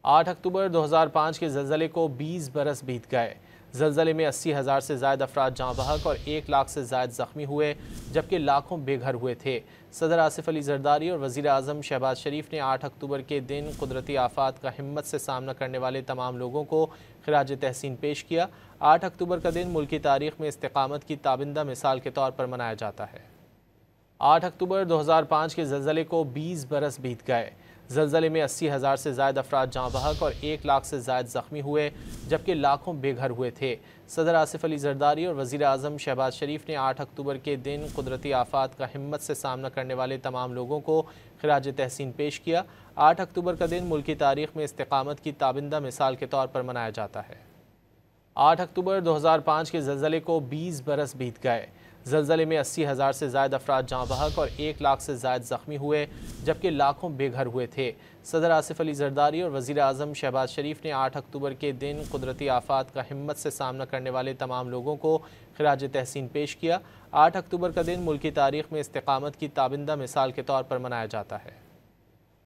8 अक्टूबर 2005 के ज़लज़ले को 20 बरस बीत गए। ज़लज़ले में 80,000 से ज़ायद अफराद जाँ बहक और 1 लाख से ज़ायद ज़ख्मी हुए, जबकि लाखों बेघर हुए थे। सदर आसिफ अली ज़रदारी और वज़ीर आज़म शहबाज शरीफ ने 8 अक्टूबर के दिन कुदरती आफ़ात का हिम्मत से सामना करने वाले तमाम लोगों को खिराज तहसीन पेश किया। 8 अक्टूबर का दिन मुल्की तारीख़ में इस्तिक़ामत की ताबिंदा मिसाल के तौर पर मनाया जाता है। 8 अक्टूबर 2005 के ज़लज़ले को 20 बरस बीत गए। ज़लज़ले में 80,000 से ज़ायद अफराद जाँ बहक और 1 लाख से ज़ायद ज़ख्मी हुए, जबकि लाखों बेघर हुए थे। सदर आसिफ अली ज़रदारी और वज़ीर आज़म शहबाज शरीफ ने 8 अक्टूबर के दिन कुदरती आफ़ात का हिम्मत से सामना करने वाले तमाम लोगों को खिराज तहसीन पेश किया। 8 अक्टूबर का दिन मुल्की तारीख़ में इस्तिक़ामत की ताबिंदा मिसाल के तौर पर मनाया जाता है। 8 अक्टूबर 2005 के ज़लज़ले को 20 बरस बीत गए। ज़लज़ले में 80,000 से ज़ायद अफराद जाँ बहक और 1 लाख से ज़ायद ज़ख्मी हुए, जबकि लाखों बेघर हुए थे। सदर आसिफ अली ज़रदारी और वज़ीर आज़म शहबाज शरीफ ने 8 अक्टूबर के दिन कुदरती आफ़ात का हिम्मत से सामना करने वाले तमाम लोगों को खिराज तहसीन पेश किया। 8 अक्टूबर का दिन मुल्की तारीख़ में इस्तिक़ामत की ताबिंदा मिसाल के तौर पर मनाया जाता है।